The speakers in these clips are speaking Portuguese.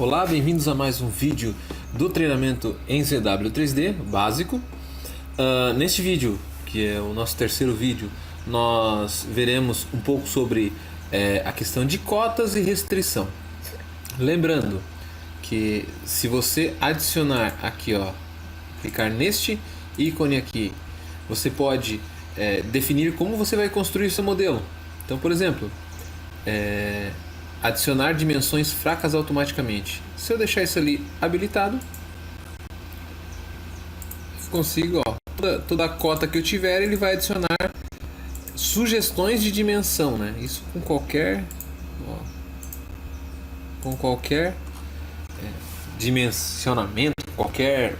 Olá, bem-vindos a mais um vídeo do treinamento em ZW3D básico. Neste vídeo, que é o nosso terceiro vídeo, nós veremos um pouco sobre a questão de cotas e restrição. Lembrando que se você adicionar aqui, clicar neste ícone aqui, você pode definir como você vai construir seu modelo. Então, por exemplo, adicionar dimensões fracas automaticamente. Se eu deixar isso ali habilitado, consigo, toda a cota que eu tiver, ele vai adicionar sugestões de dimensão, né? Isso com qualquer dimensionamento, qualquer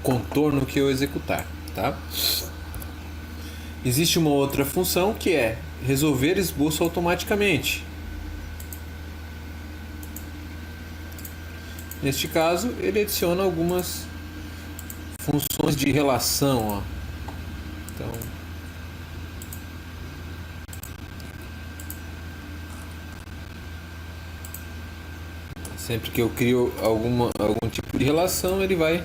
contorno que eu executar, tá? Existe uma outra função que é resolver esboço automaticamente. Neste caso, ele adiciona algumas funções de relação, Então, sempre que eu crio algum tipo de relação, ele vai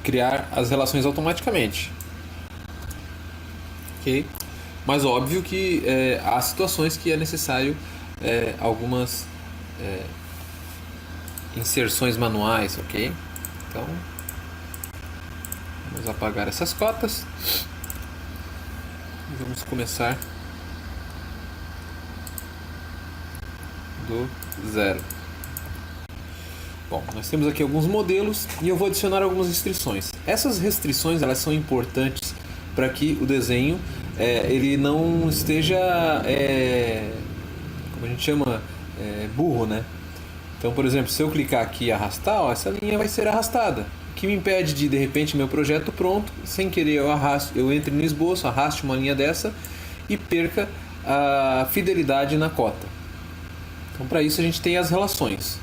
criar as relações automaticamente. Ok? Mas óbvio que há situações que é necessário algumas inserções manuais, ok? Então, vamos apagar essas cotas e vamos começar do zero. Bom, nós temos aqui alguns modelos e eu vou adicionar algumas restrições. Essas restrições, elas são importantes para que o desenho ele não esteja, como a gente chama, burro, né? Então, por exemplo, se eu clicar aqui e arrastar, essa linha vai ser arrastada. O que me impede de repente, meu projeto pronto, sem querer eu entre no esboço, arraste uma linha dessa e perca a fidelidade na cota. Então, para isso a gente tem as relações.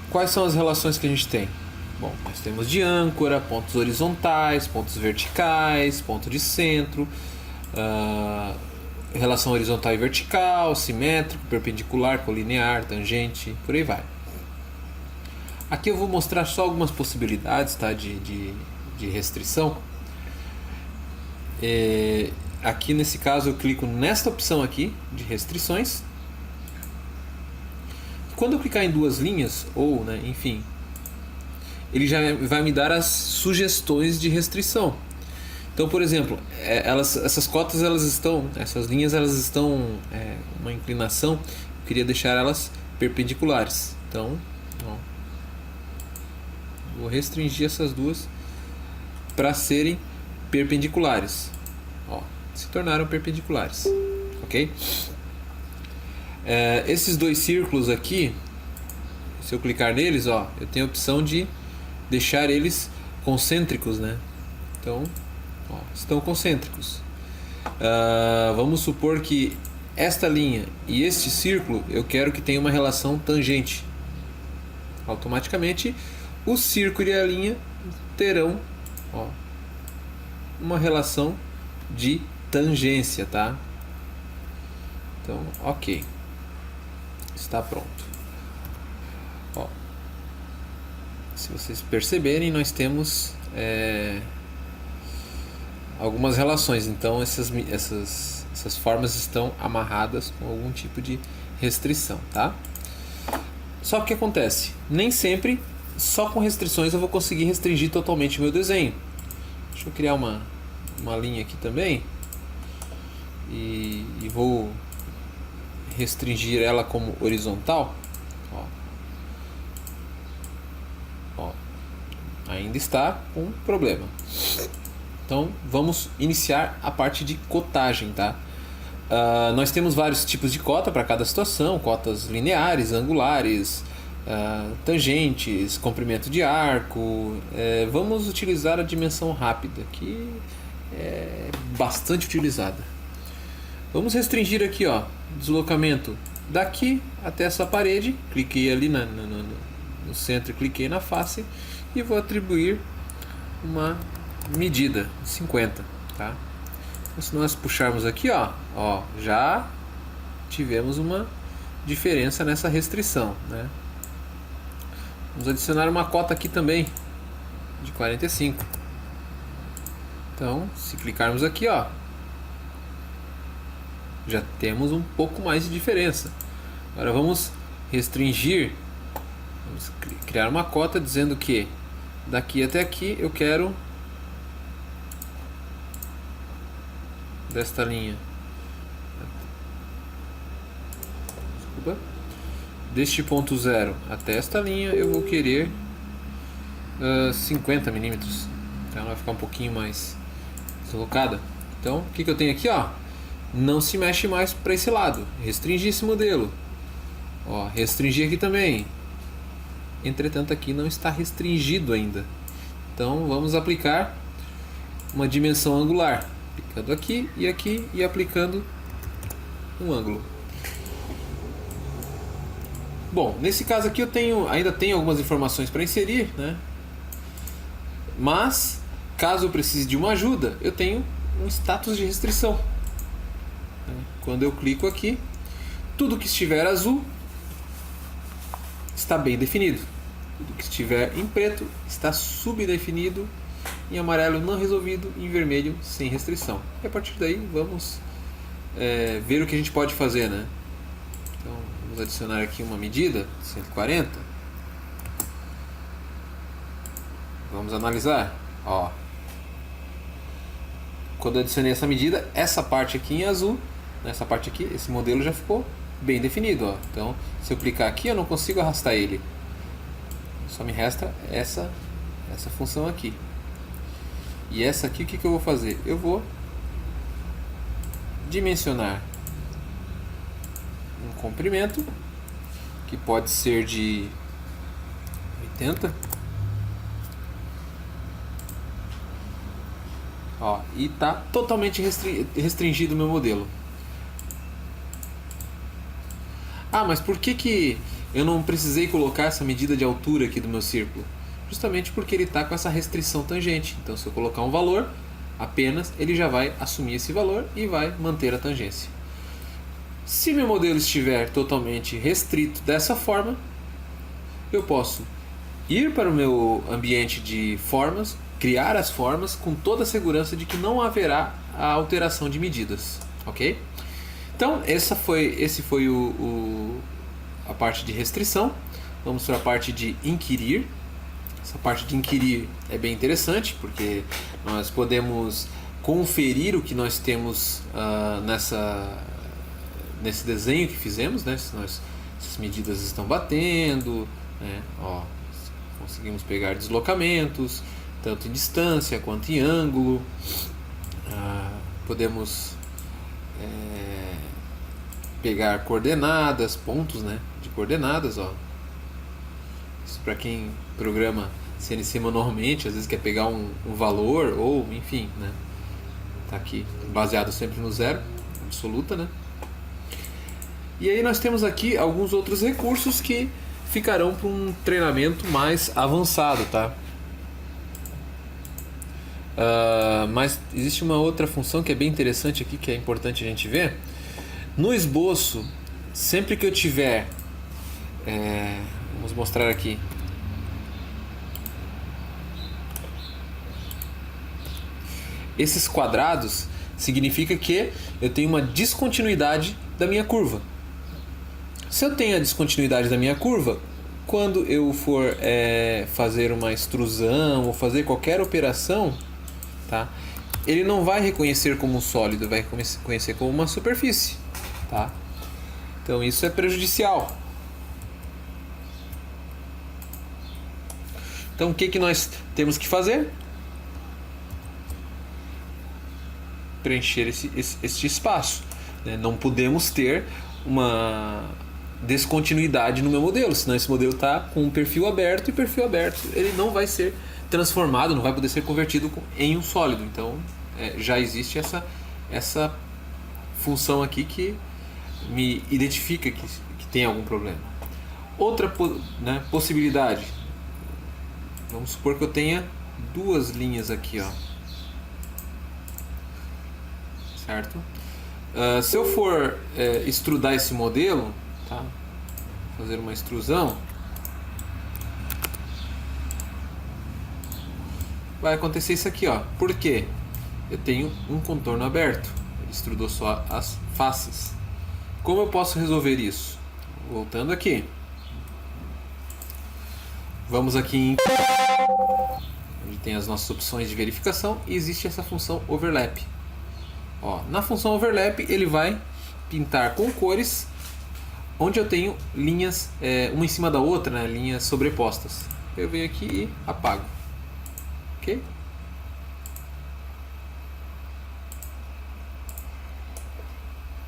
Quais são as relações que a gente tem? Bom, nós temos de âncora, pontos horizontais, pontos verticais, ponto de centro, relação horizontal e vertical, simétrico, perpendicular, colinear, tangente, por aí vai. Aqui eu vou mostrar só algumas possibilidades, tá, de restrição. Aqui nesse caso eu clico nesta opção aqui de restrições. Quando eu clicar em duas linhas, enfim, ele já vai me dar as sugestões de restrição. Então, por exemplo, essas cotas, essas linhas, elas estão uma inclinação. Eu queria deixar elas perpendiculares. Então, vou restringir essas duas para serem perpendiculares. Se tornaram perpendiculares, ok? Esses dois círculos aqui, se eu clicar neles, eu tenho a opção de deixar eles concêntricos, né? Então, estão concêntricos. Vamos supor que esta linha e este círculo eu quero que tenha uma relação tangente. Automaticamente o círculo e a linha terão uma relação de tangência, tá? Então, ok, está pronto. Se vocês perceberem, nós temos algumas relações, então essas formas estão amarradas com algum tipo de restrição, tá? Só que o que acontece? Nem sempre só com restrições eu vou conseguir restringir totalmente o meu desenho. Deixa eu criar uma linha aqui também e vou restringir ela como horizontal. Ainda está com problema. Então vamos iniciar a parte de cotagem, tá? Nós temos vários tipos de cota para cada situação: cotas lineares, angulares, tangentes, comprimento de arco. Vamos utilizar a dimensão rápida, que é bastante utilizada. Vamos restringir aqui, deslocamento daqui até essa parede. Cliquei ali no centro, cliquei na face e vou atribuir uma medida de 50, tá? Então, se nós puxarmos aqui, já tivemos uma diferença nessa restrição, né? Vamos adicionar uma cota aqui também de 45. Então, se clicarmos aqui, ó, já temos um pouco mais de diferença. Agora vamos restringir, vamos criar uma cota dizendo que daqui até aqui eu quero desta linha, desculpa, deste ponto 0 até esta linha eu vou querer 50 milímetros, então ela vai ficar um pouquinho mais deslocada. Então o que eu tenho aqui, ó, não se mexe mais para esse lado, restringir esse modelo, ó, restringir aqui também, entretanto aqui não está restringido ainda. Então vamos aplicar uma dimensão angular, aplicando aqui e aplicando um ângulo. Bom, nesse caso aqui eu ainda tenho algumas informações para inserir, né? Mas caso eu precise de uma ajuda, eu tenho um status de restrição. Quando eu clico aqui, tudo que estiver azul está bem definido. Tudo que estiver em preto está subdefinido, em amarelo não resolvido, em vermelho sem restrição. E a partir daí vamos ver o que a gente pode fazer, né? Então vamos adicionar aqui uma medida, 140. Vamos analisar. Ó, quando eu adicionei essa medida, essa parte aqui em azul, nessa parte aqui, esse modelo já ficou bem definido, ó. Então, se eu clicar aqui, eu não consigo arrastar ele. Só me resta essa função aqui. E essa aqui, o que eu vou fazer? Eu vou dimensionar um comprimento, que pode ser de 80. Ó, e está totalmente restringido o meu modelo. Ah, mas por que eu não precisei colocar essa medida de altura aqui do meu círculo? Justamente porque ele está com essa restrição tangente. Então, se eu colocar um valor, apenas ele já vai assumir esse valor e vai manter a tangência. Se meu modelo estiver totalmente restrito dessa forma, eu posso ir para o meu ambiente de formas, criar as formas com toda a segurança de que não haverá a alteração de medidas, ok? Então, esse foi a parte de restrição. Vamos para a parte de inquirir. Essa parte de inquirir é bem interessante, porque nós podemos conferir o que nós temos nesse desenho que fizemos, né? Se as medidas estão batendo, né? Ó, conseguimos pegar deslocamentos, tanto em distância quanto em ângulo. Podemos pegar coordenadas, pontos, né, de coordenadas, ó. Isso para quem programa CNC manualmente, às vezes quer pegar um valor ou, enfim, né, tá aqui baseado sempre no zero, absoluta, né. E aí nós temos aqui alguns outros recursos que ficarão para um treinamento mais avançado, tá? Mas existe uma outra função que é bem interessante aqui, que é importante a gente ver. No esboço, sempre que eu tiver, vamos mostrar aqui, esses quadrados, significa que eu tenho uma descontinuidade da minha curva. Se eu tenho a descontinuidade da minha curva, quando eu for fazer uma extrusão ou fazer qualquer operação, tá, ele não vai reconhecer como um sólido, vai reconhecer como uma superfície. Tá? Então isso é prejudicial. Então o que nós temos que fazer? Preencher este espaço, né? Não podemos ter uma descontinuidade no meu modelo, senão esse modelo está com um perfil aberto, e perfil aberto ele não vai ser transformado, não vai poder ser convertido em um sólido. Então já existe essa função aqui que me identifica que tem algum problema. Outra possibilidade, vamos supor que eu tenha duas linhas aqui, ó, certo? Se eu for extrudar esse modelo, tá? Fazer uma extrusão, vai acontecer isso aqui, ó. Por quê? Eu tenho um contorno aberto, ele extrudou só as faces. Como eu posso resolver isso? Voltando aqui, vamos aqui em onde tem as nossas opções de verificação e existe essa função overlap. Ó, na função overlap ele vai pintar com cores onde eu tenho linhas uma em cima da outra, né, linhas sobrepostas. Eu venho aqui e apago. Ok?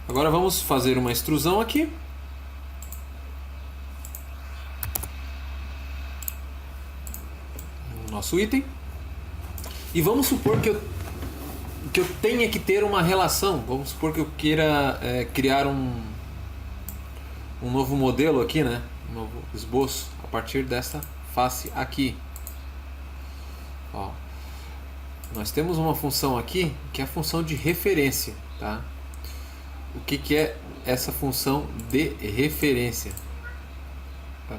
Agora vamos fazer uma extrusão aqui. No nosso item. E vamos supor que eu tenha que ter uma relação. Vamos supor que eu queira criar um novo modelo aqui, né? Um novo esboço a partir dessa face aqui. Ó, nós temos uma função aqui que é a função de referência, tá? O que é essa função de referência? Tá?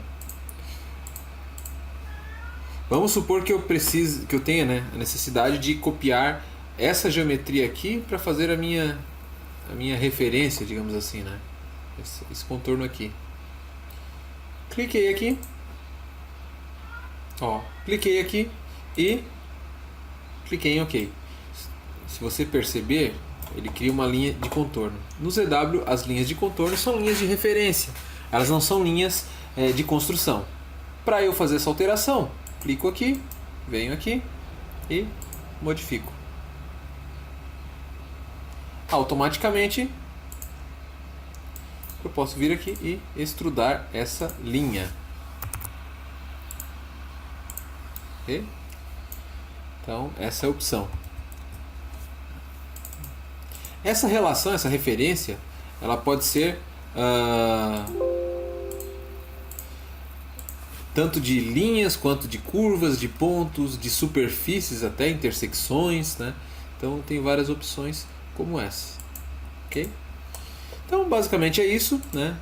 Vamos supor que eu tenha, né, a necessidade de copiar essa geometria aqui para fazer a minha referência, digamos assim, né? Esse contorno aqui. Cliquei aqui, ó, cliquei aqui e cliquei em OK. Se você perceber, ele cria uma linha de contorno. No ZW, as linhas de contorno são linhas de referência, elas não são linhas de construção. Para eu fazer essa alteração, clico aqui, venho aqui e modifico. Automaticamente eu posso vir aqui e extrudar essa linha. Okay? Então essa é a opção. Essa relação, essa referência, ela pode ser tanto de linhas quanto de curvas, de pontos, de superfícies, até intersecções, né? Então tem várias opções como essa. Ok? Então basicamente é isso, né?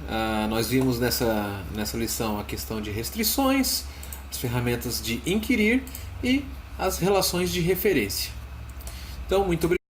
Nós vimos nessa lição a questão de restrições, as ferramentas de inquirir e as relações de referência. Então muito obrigado.